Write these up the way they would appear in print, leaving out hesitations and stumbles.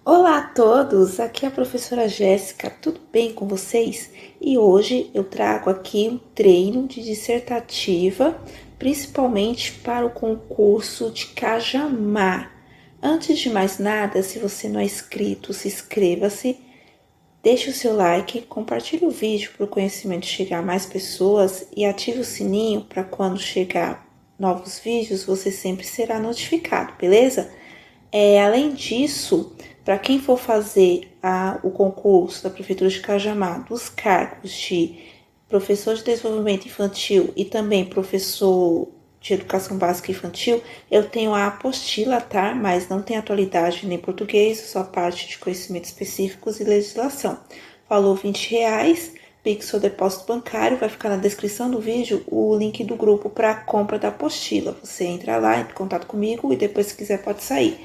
Olá a todos, aqui é a professora Jéssica, tudo bem com vocês? E hoje eu trago aqui um treino de dissertativa, principalmente para o concurso de Cajamar. Antes de mais nada, se você não é inscrito, se inscreva-se, deixe o seu like, compartilhe o vídeo para o conhecimento chegar a mais pessoas e ative o sininho para quando chegar novos vídeos você sempre será notificado, beleza? Além disso, para quem for fazer o concurso da Prefeitura de Cajamar, dos cargos de professor de desenvolvimento infantil e também professor de educação básica infantil, eu tenho a apostila, tá? Mas não tem atualidade nem português, só parte de conhecimentos específicos e legislação. Falou R$ 20, Pix ou depósito bancário, vai ficar na descrição do vídeo o link do grupo para compra da apostila. Você entra lá, entra em contato comigo e depois, se quiser, pode sair.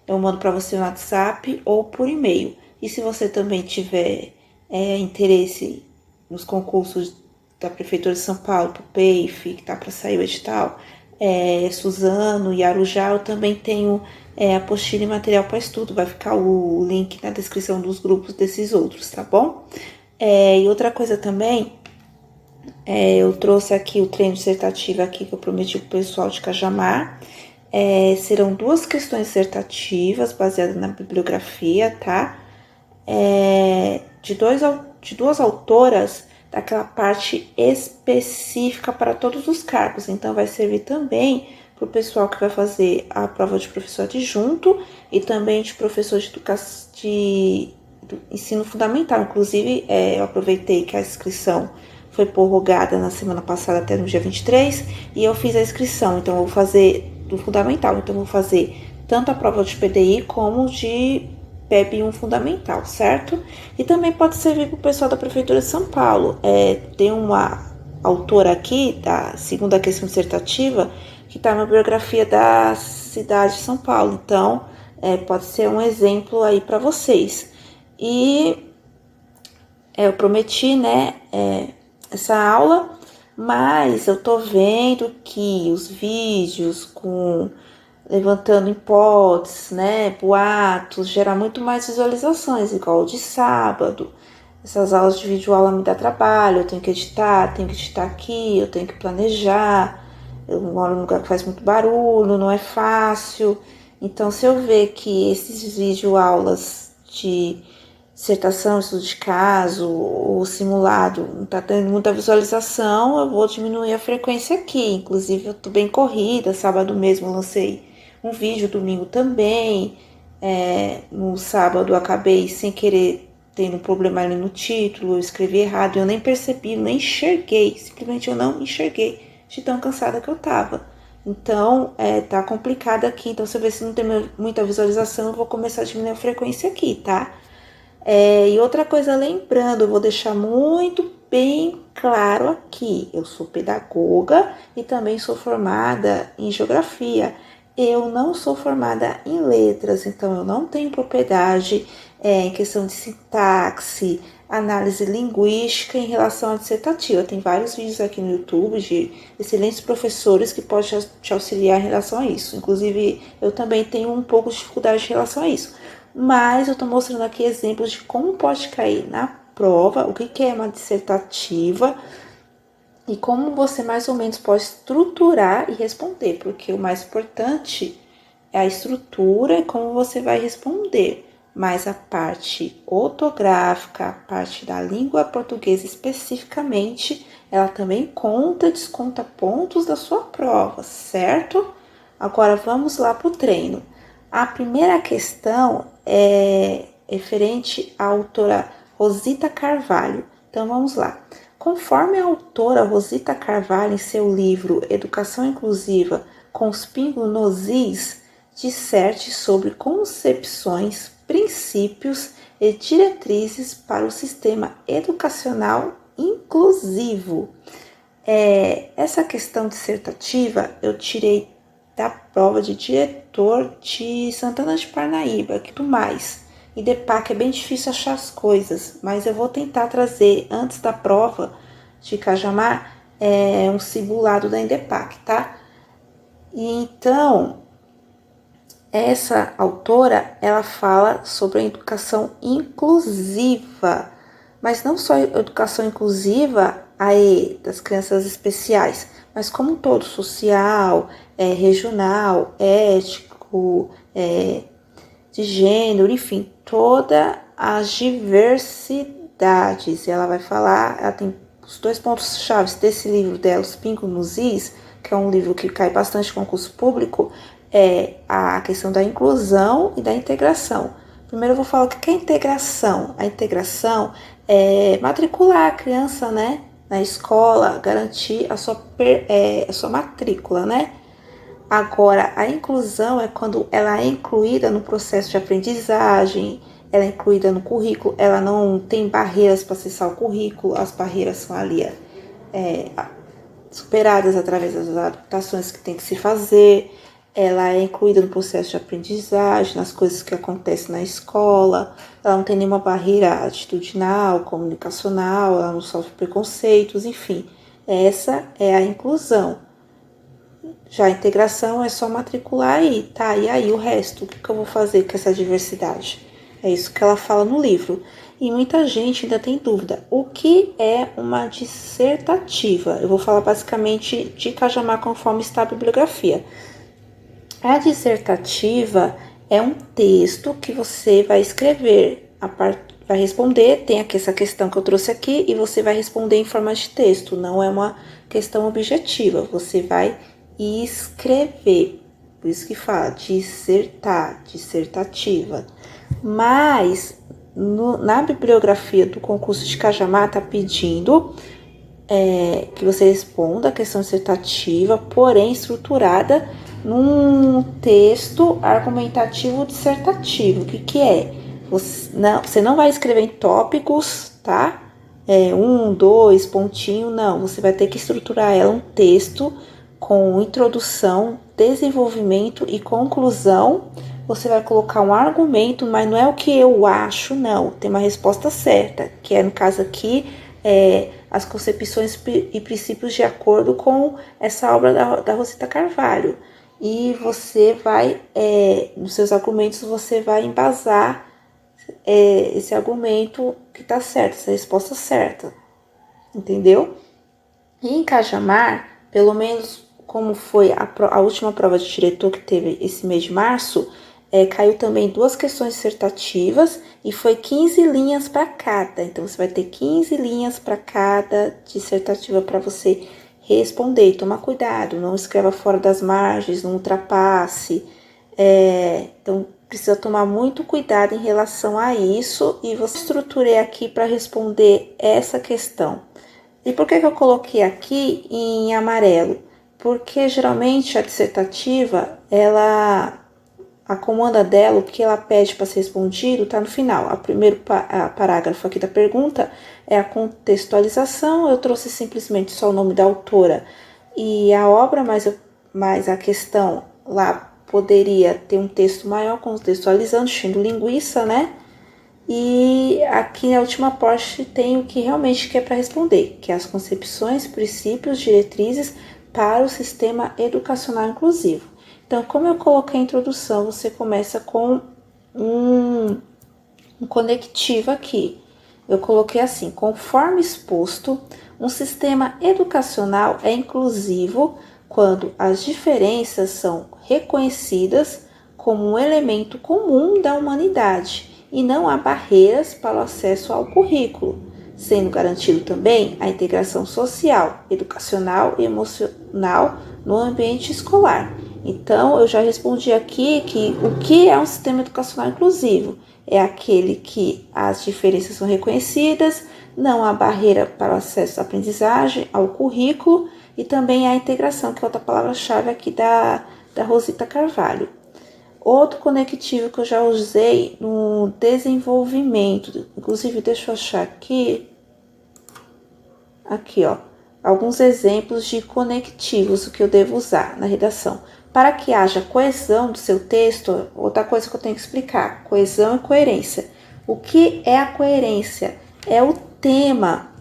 Eu mando para você no WhatsApp ou por e-mail. E se você também tiver interesse nos concursos da Prefeitura de São Paulo, do PEIF, que tá para sair o edital, Suzano e Arujá, eu também tenho apostila e material para estudo. Vai ficar o link na descrição dos grupos desses outros, tá bom? E outra coisa também, eu trouxe aqui o treino dissertativo aqui que eu prometi pro pessoal de Cajamar. Serão 2 questões dissertativas baseadas na bibliografia, tá? De duas autoras daquela parte específica para todos os cargos. Então, vai servir também para o pessoal que vai fazer a prova de professor adjunto e também de professor de ensino fundamental. Inclusive, eu aproveitei que a inscrição foi prorrogada na semana passada até no dia 23 e eu fiz a inscrição. Então, eu vou fazer do fundamental. Então, eu vou fazer tanto a prova de PDI como de PEB1 fundamental, certo? E também pode servir para o pessoal da Prefeitura de São Paulo. Tem uma autora aqui, da segunda questão dissertativa, que está na biografia da cidade de São Paulo. Então, pode ser um exemplo aí para vocês. E eu prometi, né, essa aula, mas eu tô vendo que os vídeos com levantando hipóteses, né, boatos, gera muito mais visualizações, igual o de sábado. Essas aulas de vídeo aula me dá trabalho, eu tenho que editar aqui, eu tenho que planejar, eu moro num lugar que faz muito barulho, não é fácil. Então, se eu ver que esses vídeo aulas de dissertação, estudo de caso, ou simulado, não tá tendo muita visualização, eu vou diminuir a frequência aqui. Inclusive, eu tô bem corrida, sábado mesmo eu lancei um vídeo, domingo também. No sábado eu acabei sem querer tendo um problema ali no título, eu escrevi errado, eu nem percebi, nem enxerguei, simplesmente eu não enxerguei de tão cansada que eu tava. Então, tá complicado aqui, então se eu ver se não tem muita visualização, eu vou começar a diminuir a frequência aqui, tá? E outra coisa, lembrando, eu vou deixar muito bem claro aqui, eu sou pedagoga e também sou formada em geografia. Eu não sou formada em letras, então eu não tenho propriedade em questão de sintaxe, análise linguística em relação à dissertativa. Tem vários vídeos aqui no YouTube de excelentes professores que podem te auxiliar em relação a isso. Inclusive, eu também tenho um pouco de dificuldade em relação a isso. Mas eu estou mostrando aqui exemplos de como pode cair na prova, o que é uma dissertativa e como você mais ou menos pode estruturar e responder, porque o mais importante é a estrutura e como você vai responder, mas a parte ortográfica, a parte da língua portuguesa especificamente, ela também conta e desconta pontos da sua prova, certo? Agora vamos lá para o treino. A primeira questão é referente à autora Rosita Carvalho. Então vamos lá. Conforme a autora Rosita Carvalho, em seu livro Educação Inclusiva com os pingos nos is, disserte sobre concepções, princípios e diretrizes para o sistema educacional inclusivo. Essa questão dissertativa eu tirei da prova de diretor de Santana de Parnaíba, que do mais. E DEPAC é bem difícil achar as coisas, mas eu vou tentar trazer antes da prova de Cajamar um simulado da Indepac, tá? E então, Essa autora, ela fala sobre a educação inclusiva, mas não só a educação inclusiva aí das crianças especiais, mas como um todo, social, regional, ético, de gênero, enfim, todas as diversidades. Ela vai falar, ela tem os 2 pontos chaves desse livro dela, Os Pingos nos Is, que é um livro que cai bastante em concurso público, é a questão da inclusão e da integração. Primeiro eu vou falar o que é integração. A integração é matricular a criança, né, na escola, garantir a sua matrícula, né? Agora, a inclusão é quando ela é incluída no processo de aprendizagem, ela é incluída no currículo, ela não tem barreiras para acessar o currículo, as barreiras são ali superadas através das adaptações que tem que se fazer, ela é incluída no processo de aprendizagem, nas coisas que acontecem na escola, ela não tem nenhuma barreira atitudinal, comunicacional, ela não sofre preconceitos, enfim, essa é a inclusão. Já a integração é só matricular aí, tá? E aí o resto, o que eu vou fazer com essa diversidade? É isso que ela fala no livro. E muita gente ainda tem dúvida. O que é uma dissertativa? Eu vou falar basicamente de Cajamar conforme está a bibliografia. A dissertativa é um texto que você vai escrever, vai responder, tem aqui essa questão que eu trouxe aqui, e você vai responder em forma de texto, não é uma questão objetiva, você vai escrever, por isso que fala dissertar, dissertativa. Mas na bibliografia do concurso de Cajamar está pedindo que você responda a questão dissertativa, porém estruturada num texto argumentativo dissertativo. O que é? Você não vai escrever em tópicos, tá? 1, 2, pontinho, não. Você vai ter que estruturar ela um texto com introdução, desenvolvimento e conclusão. Você vai colocar um argumento, mas não é o que eu acho, não. Tem uma resposta certa, que é, no caso aqui, as concepções e princípios de acordo com essa obra da Rosita Carvalho. E você vai, nos seus argumentos, você vai embasar esse argumento que está certo, essa resposta certa. Entendeu? E em Cajamar, pelo menos como foi a última prova de diretor que teve esse mês de março, caiu também 2 questões dissertativas e foi 15 linhas para cada. Então, você vai ter 15 linhas para cada dissertativa para você responder. E toma cuidado, não escreva fora das margens, não ultrapasse. Então, precisa tomar muito cuidado em relação a isso. E você estruturei aqui para responder essa questão. E por que eu coloquei aqui em amarelo? Porque geralmente a dissertativa, a comanda dela, o que ela pede para ser respondido, está no final. O primeiro parágrafo aqui da pergunta é a contextualização. Eu trouxe simplesmente só o nome da autora e a obra, mas a questão lá poderia ter um texto maior contextualizando, enchendo linguiça, né? E aqui na última parte tem o que realmente quer para responder, que é as concepções, princípios, diretrizes para o sistema educacional inclusivo. Então, como eu coloquei a introdução, você começa com um conectivo aqui. Eu coloquei assim: conforme exposto, um sistema educacional é inclusivo quando as diferenças são reconhecidas como um elemento comum da humanidade e não há barreiras para o acesso ao currículo, sendo garantido também a integração social, educacional e emocional no ambiente escolar. Então, eu já respondi aqui que o que é um sistema educacional inclusivo? É aquele que as diferenças são reconhecidas, não há barreira para o acesso à aprendizagem, ao currículo e também a integração, que é outra palavra-chave aqui da Rosita Carvalho. Outro conectivo que eu já usei no desenvolvimento, inclusive deixa eu achar aqui, ó, alguns exemplos de conectivos que eu devo usar na redação. Para que haja coesão do seu texto, outra coisa que eu tenho que explicar, coesão e coerência. O que é a coerência? É o tema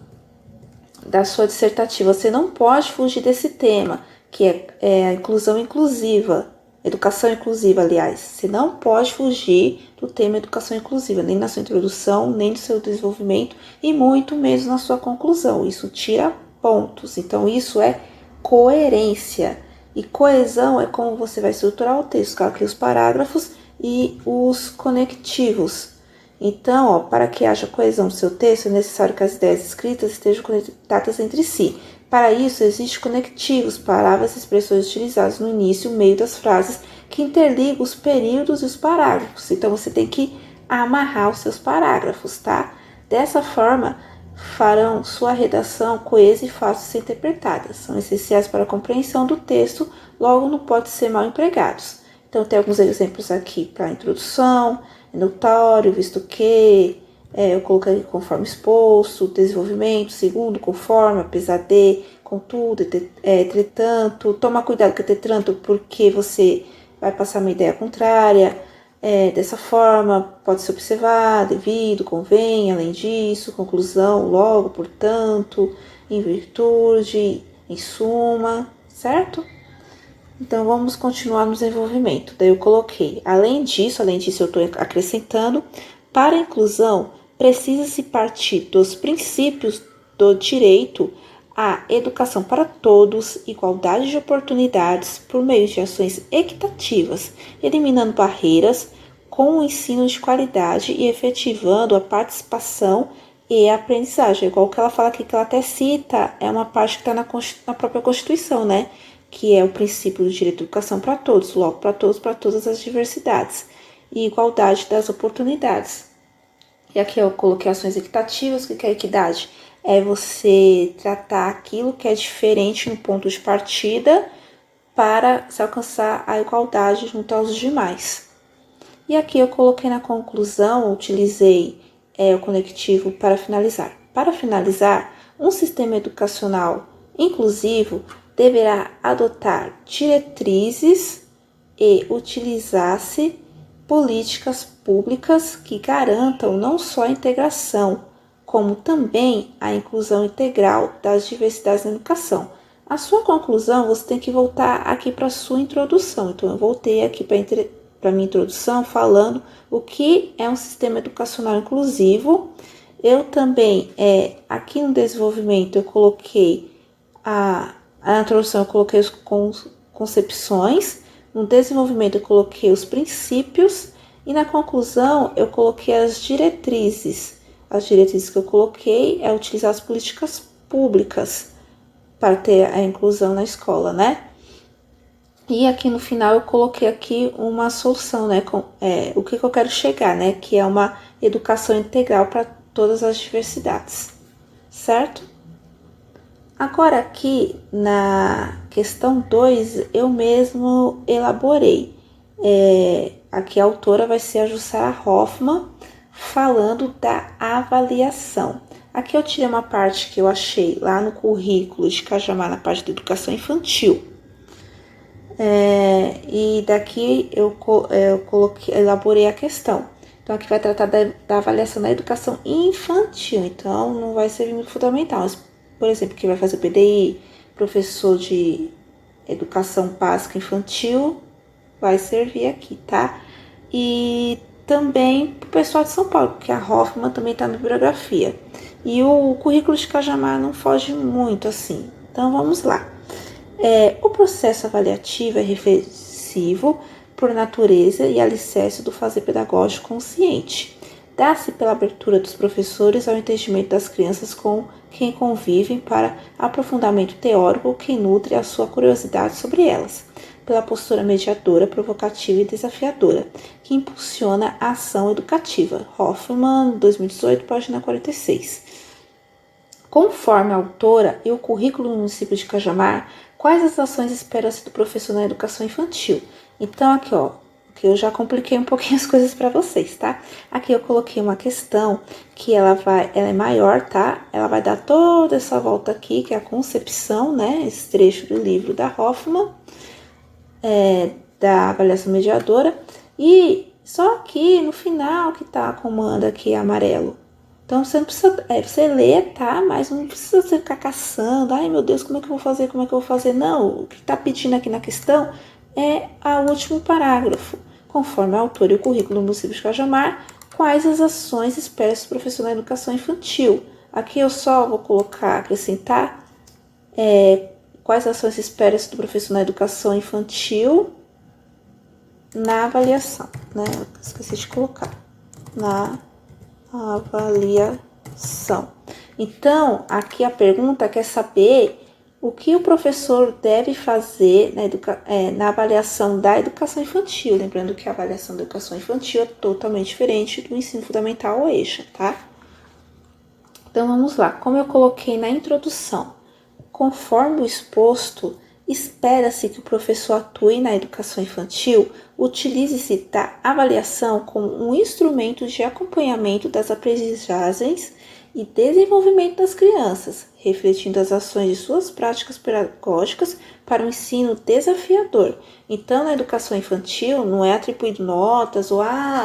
da sua dissertativa. Você não pode fugir desse tema, que é a inclusão inclusiva. Educação inclusiva, aliás, você não pode fugir do tema educação inclusiva, nem na sua introdução, nem no seu desenvolvimento e muito menos na sua conclusão. Isso tira pontos. Então, isso é coerência. E coesão é como você vai estruturar o texto, coloque os parágrafos e os conectivos. Então, ó, para que haja coesão no seu texto, é necessário que as ideias escritas estejam conectadas entre si. Para isso, existem conectivos, palavras e expressões utilizadas no início e meio das frases que interligam os períodos e os parágrafos. Então, você tem que amarrar os seus parágrafos, tá? Dessa forma, farão sua redação coesa e fácil de ser interpretada. São essenciais para a compreensão do texto, logo não podem ser mal empregados. Então, tem alguns exemplos aqui para a introdução, é notório, visto que, eu coloquei conforme exposto, desenvolvimento, segundo, conforme, apesar de, contudo, entretanto, toma cuidado com entretanto, porque você vai passar uma ideia contrária, dessa forma, pode ser observado, devido, convém, além disso, conclusão, logo, portanto, em virtude, em suma, certo? Então, vamos continuar no desenvolvimento. Daí eu coloquei, além disso eu estou acrescentando, para a inclusão, precisa-se partir dos princípios do direito à educação para todos, igualdade de oportunidades, por meio de ações equitativas, eliminando barreiras, com um ensino de qualidade e efetivando a participação e a aprendizagem. Igual que ela fala aqui, que ela até cita, é uma parte que está na própria Constituição, né? Que é o princípio do direito à educação para todos, logo para todos, para todas as diversidades, e igualdade das oportunidades. E aqui eu coloquei ações equitativas. O que é equidade? É você tratar aquilo que é diferente no ponto de partida para se alcançar a igualdade junto aos demais. E aqui eu coloquei na conclusão, utilizei o conectivo para finalizar. Para finalizar, um sistema educacional inclusivo deverá adotar diretrizes e utilizar-se políticas públicas que garantam não só a integração, como também a inclusão integral das diversidades na educação. A sua conclusão, você tem que voltar aqui para a sua introdução. Então, eu voltei aqui para a minha introdução falando o que é um sistema educacional inclusivo. Eu também, aqui no desenvolvimento, eu coloquei a introdução, eu coloquei as concepções. No desenvolvimento, eu coloquei os princípios. E na conclusão, eu coloquei as diretrizes. As diretrizes que eu coloquei é utilizar as políticas públicas para ter a inclusão na escola, né? E aqui no final eu coloquei aqui uma solução, né? O que eu quero chegar, né? Que é uma educação integral para todas as diversidades, certo? Agora aqui na questão 2 eu mesmo elaborei. Aqui a autora vai ser a Jussara Hoffmann, falando da avaliação. Aqui eu tirei uma parte que eu achei lá no currículo de Cajamar, na parte de educação infantil. E daqui eu elaborei a questão. Então, aqui vai tratar da avaliação da educação infantil. Então, não vai ser muito fundamental. Mas, por exemplo, quem vai fazer o PDI, professor de educação básica infantil, vai servir aqui, tá? E também para o pessoal de São Paulo, porque a Hoffmann também está na bibliografia. E o currículo de Cajamar não foge muito assim. Então, vamos lá. O processo avaliativo é reflexivo por natureza e alicerce do fazer pedagógico consciente. Dá-se pela abertura dos professores ao entendimento das crianças com quem convivem para aprofundamento teórico que nutre a sua curiosidade sobre elas, pela postura mediadora, provocativa e desafiadora, que impulsiona a ação educativa. Hoffmann, 2018, página 46. Conforme a autora e o currículo do município de Cajamar, quais as ações espera-se do professor na educação infantil? Então, aqui, ó, que eu já compliquei um pouquinho as coisas para vocês, tá? Aqui eu coloquei uma questão que ela é maior, tá? Ela vai dar toda essa volta aqui, que é a concepção, né? Esse trecho do livro da Hoffmann, da avaliação mediadora. E só aqui no final que tá a comanda aqui amarelo. Então, você não precisa, você lê, tá? Mas não precisa você ficar caçando. Ai, meu Deus, como é que eu vou fazer? Como é que eu vou fazer? Não, o que tá pedindo aqui na questão, é o último parágrafo. Conforme a autor e o currículo do município de Cajamar, quais as ações espera-se do professor na educação infantil? Aqui eu só vou acrescentar quais ações espera-se do professor na educação infantil na avaliação, né? Eu esqueci de colocar. Na avaliação. Então, aqui a pergunta quer saber o que o professor deve fazer na avaliação da educação infantil. Lembrando que a avaliação da educação infantil é totalmente diferente do ensino fundamental ou EJA, tá? Então, vamos lá. Como eu coloquei na introdução, conforme o exposto, espera-se que o professor atue na educação infantil, utilize-se da avaliação como um instrumento de acompanhamento das aprendizagens e desenvolvimento das crianças, refletindo as ações de suas práticas pedagógicas para um ensino desafiador. Então, na educação infantil, não é atribuído notas ou,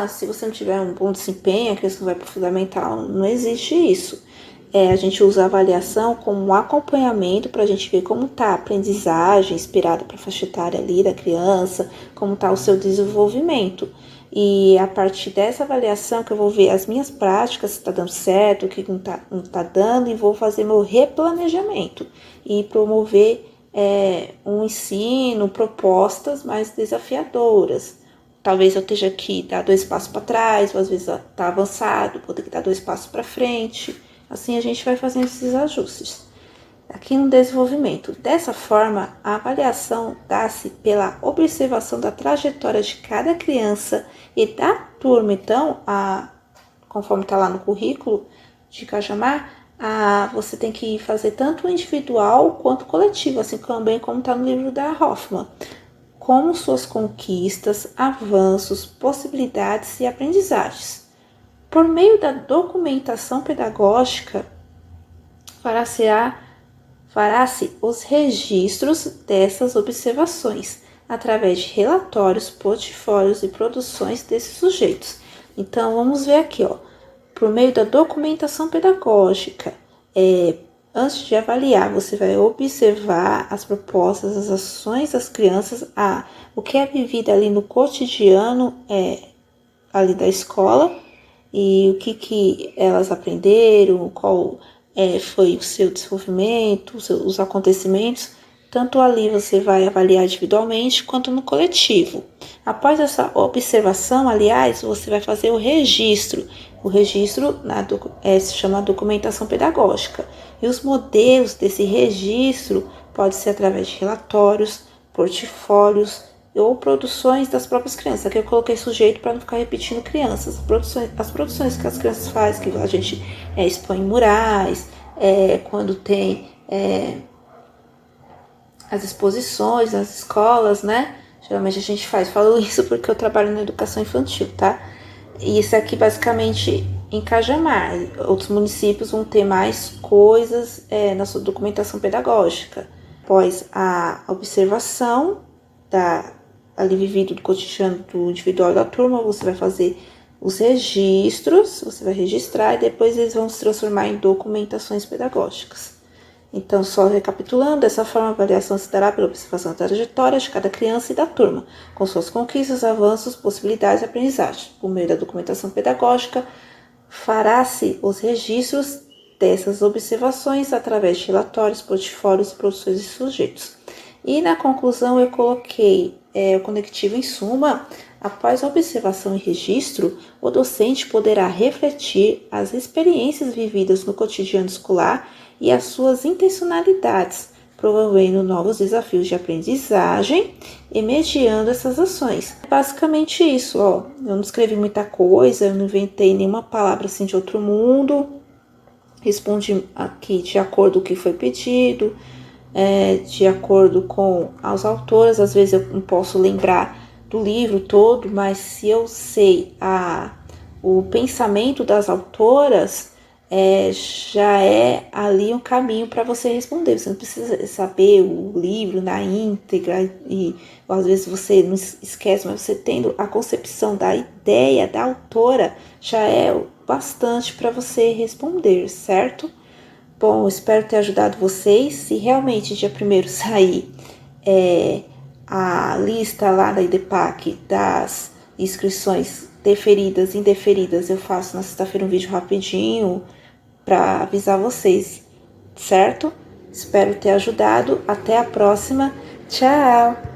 se você não tiver um bom desempenho, a criança não vai para o fundamental. Não existe isso. A gente usa a avaliação como um acompanhamento para a gente ver como está a aprendizagem esperada para a faixa etária ali da criança, como está o seu desenvolvimento. E a partir dessa avaliação que eu vou ver as minhas práticas, se está dando certo, o que não está dando, e vou fazer meu replanejamento e promover um ensino, propostas mais desafiadoras. Talvez eu esteja aqui, dar 2 passos para trás, ou às vezes está avançado, vou ter que dar 2 passos para frente. Assim a gente vai fazendo esses ajustes. Aqui no desenvolvimento. Dessa forma, a avaliação dá-se pela observação da trajetória de cada criança e da turma. Então, conforme está lá no currículo de Cajamar, você tem que fazer tanto individual quanto coletivo, assim também como está no livro da Hoffman. Como suas conquistas, avanços, possibilidades e aprendizagens. Por meio da documentação pedagógica, fará-se os registros dessas observações, através de relatórios, portfólios e produções desses sujeitos. Então, vamos ver aqui, por meio da documentação pedagógica, antes de avaliar, você vai observar as propostas, as ações das crianças, o que é vivido ali no cotidiano ali da escola, e o que elas aprenderam, qual foi o seu desenvolvimento, os acontecimentos. Tanto ali você vai avaliar individualmente quanto no coletivo. Após essa observação, aliás, você vai fazer o registro. O registro se chama documentação pedagógica. E os modelos desse registro podem ser através de relatórios, portfólios, ou produções das próprias crianças. Aqui eu coloquei sujeito para não ficar repetindo crianças. As produções que as crianças fazem, que a gente expõe em murais, quando tem as exposições nas escolas, né? Geralmente a gente falo isso porque eu trabalho na educação infantil, tá? E isso aqui basicamente em Cajamar. Outros municípios vão ter mais coisas na sua documentação pedagógica. Após a observação ali vivido do cotidiano do individual da turma, você vai fazer os registros, você vai registrar e depois eles vão se transformar em documentações pedagógicas. Então, só recapitulando, dessa forma a avaliação se dará pela observação da trajetória de cada criança e da turma, com suas conquistas, avanços, possibilidades e aprendizagem. Por meio da documentação pedagógica, fará-se os registros dessas observações através de relatórios, portfólios, produções e sujeitos. E na conclusão eu coloquei o conectivo em suma. Após a observação e registro, o docente poderá refletir as experiências vividas no cotidiano escolar e as suas intencionalidades, promovendo novos desafios de aprendizagem e mediando essas ações. É basicamente isso, Eu não escrevi muita coisa, eu não inventei nenhuma palavra assim de outro mundo. Respondi aqui de acordo com o que foi pedido, de acordo com as autoras. Às vezes eu não posso lembrar do livro todo, mas se eu sei o pensamento das autoras, já é ali um caminho para você responder. Você não precisa saber o livro na íntegra, e às vezes você não esquece, mas você tendo a concepção da ideia da autora, já é bastante para você responder, certo? Bom, espero ter ajudado vocês. Se realmente dia 1º sair a lista lá da IDEPAC das inscrições deferidas e indeferidas, eu faço na sexta-feira um vídeo rapidinho para avisar vocês, certo? Espero ter ajudado. Até a próxima. Tchau!